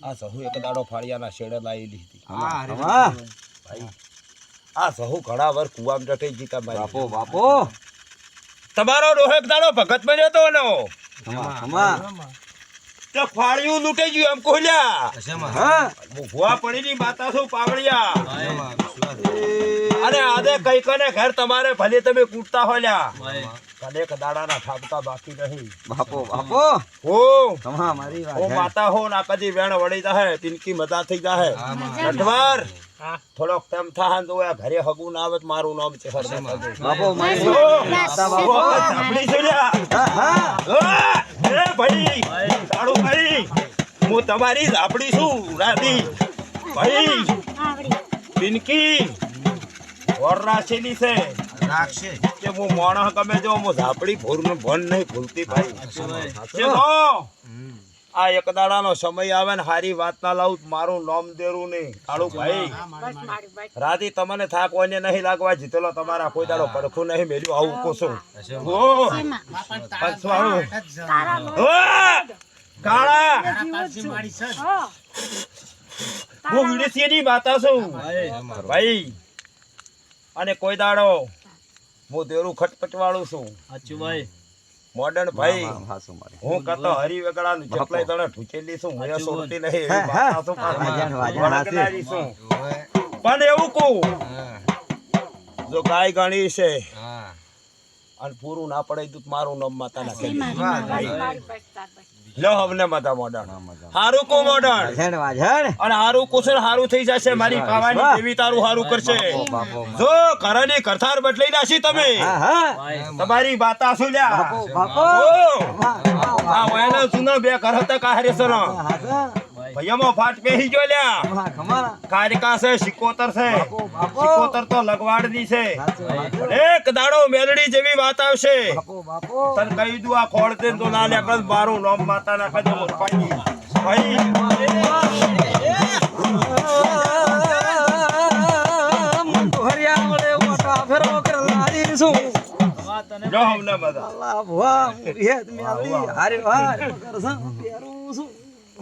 આ સહુ એક દાડો ફાળિયાના શેડે લાવી લીધી. ભાઈ આ સહુ ઘણા વાર કુવામાં જટઈ જીતા ભાઈ. બાપો બાપો તમારો ડોહો એક દાડો ભગત બન્યો તો ને તે ફાળિયું લૂંટાઈ ગયું એમ કોલ્યા. ભૂવા પડીની માતા શું પાવળિયા. અને આદે કઈ કને ઘર તમારે ભલે તમે કૂટતા હોલ્યા કનેક દાડાના ઠાપતા બાકી નહીં. બાપો બાપો હો મારી ઓ માતા હો ના કદી વેણ વળી જાહે તિનકી મજા થઈ જાહે. નટવર થોડોક ટાઈમ થાહન તો ઘરે હગું ના આવે મારું નામ છે બાપો મારી સાંભળી છે એ ભાઈ સાડુ ભાઈ હું તમારી ઝાપડી છું રાધી ભાઈ તિનકી ઓર રાખેલી છે રાખશે કે હું મોણસ ગમે જો હું ઝાપડી ભૂરનું ભન નહીં ભૂલતી ભાઈ. આ એક દાડાનો સમય આવે ને હારી વાત ના લાવું મારું નામ દેરું નહીં કાળુ ભાઈ. રાધી તમને થાક કોઈને નહીં લાગવા જીતેલો તમારા કોઈ દાડો પડખું નહીં મેલ્યું આવું કોશું કાળા હું વિદેશીની માતા છું ભાઈ. અને કોઈ દાડો હું દેરું ખટપટ વાળું છું મોડર્ન ભાઈ. હું કતો હરી વેગડા નું જેટલાય તને ઠૂચેલી છું હું સોરતી નહીં પણ એવું કહું જો ગાય ગણી છે અને પૂરું ના પડે તો મારું નામ માતા નાખે લો હમને માતા મોડર્ન હારું કો મોડર્ન અને હારું કુશળ હારું થઈ જશે. મારી પાવાની દેવી તારું હારું કરશે. જો ઘરની કરથાર બદલાઈ નાખી તમે તમારી બાતા શું લ્યા આ વયના સુના બે ઘર હતા કાહરે સર ભૈયામાં ફાટ પેહી જો લ્યા કારિકા છે સિકોતર છે સિકોતર તો લગવાડની છે. એક દાડો મેલડી જેવી વાત આવશે તને કહી દઉં આ ખોળ દે તો ના લે મારું નામ માતા ના કદે ભાઈ હરિ